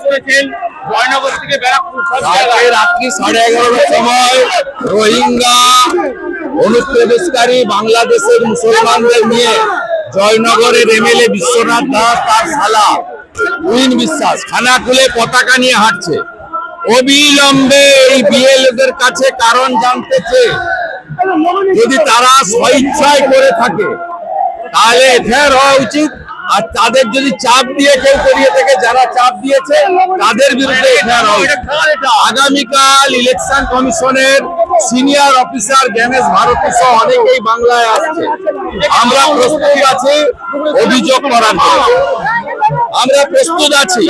করেছেন জয়নগর থেকে ব্যারাকপুর রাত্রি 11:30টার সময় রোহিঙ্গা অনুপ্রবেশকারী বাংলাদেশের মুসলমানদের নিয়ে জয়নগরের এমএলএ বিশ্বনাথ দাস তার শালা উইন বিশ্বাস খানা খুলে পতাকা নিয়ে হাঁটছে। অবিলম্বে এই বিএলওদের কাছে কারণ জানতে চেয়ে যদি তারা স্বেচ্ছায় করে থাকে তাহলে এফআইআর হওয়া উচিত, আর তাদের যদি চাপ দিয়ে কেউ করিয়ে থাকে, যারা চাপ দিয়েছে তাদের বিরুদ্ধে এফআইআর হওয়া উচিত। আগামীকাল ইলেকশন কমিশনের সিনিয়র অফিসার জ্ঞানেশ ভারতী সহ অনেকেই বাংলায় আসছে। আমরা প্রস্তুত আছি অভিযোগ করার জন্য, আমরা প্রস্তুত আছি।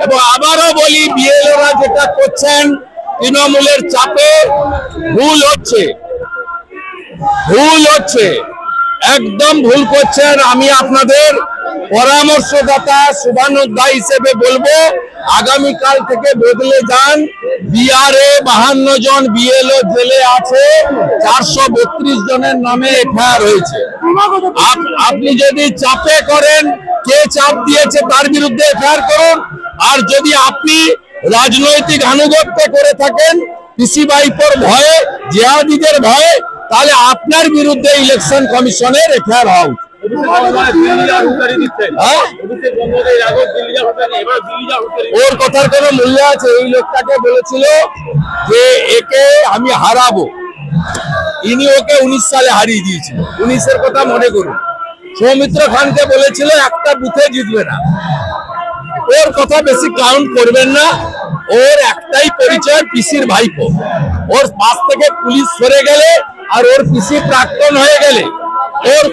এবং আবারও বলি, বিএলওরা যেটা করছেন তৃণমূলের চাপে ভুল হচ্ছে, একদম ভুল করছেন। আমি আপনাদের পরামর্শদাতা শুভানুধ্যায়ী হিসেবে বলবো, আগামীকাল থেকে বদলে যান। বিহারে 52 জন বিএলও জেলে আছে, 432 জনের নামে এফআইআর হয়েছে। আপনি যদি চাপে করেন, কে চাপ দিয়েছে তার বিরুদ্ধে এফআইআর করুন। আর যদি আপনি রাজনৈতিক আনুগত্য করে থাকেন পিসি ভাইপোর ভয়ে, জিহাদিদের ভয়ে, তাহলে আপনার বিরুদ্ধে ইলেকশন কমিশনের এফআইআর হওয়া উচিত। ওর কথার কোনো মূল্য আছে? এই লোকটাকে বলেছিল যে একে আমি হারাবো, ইনি ওকে 19 সালে হারিয়ে দিয়েছিল। 19-এর কথা মনে করুন। সৌমিত্র খানকে বলেছিল একটা বুথে জিতবে না। ওর কথা বেশি কাউন্ট করবেন না। ওর একটাই পরিচয়, পিসির ভাইপো। ওর পাশ থেকে পুলিশ সরে গেলে আর ওর পিসি প্রাক্তন হয়ে গেলে ওর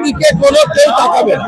দিকে কোনো কেউ তাকাবে না।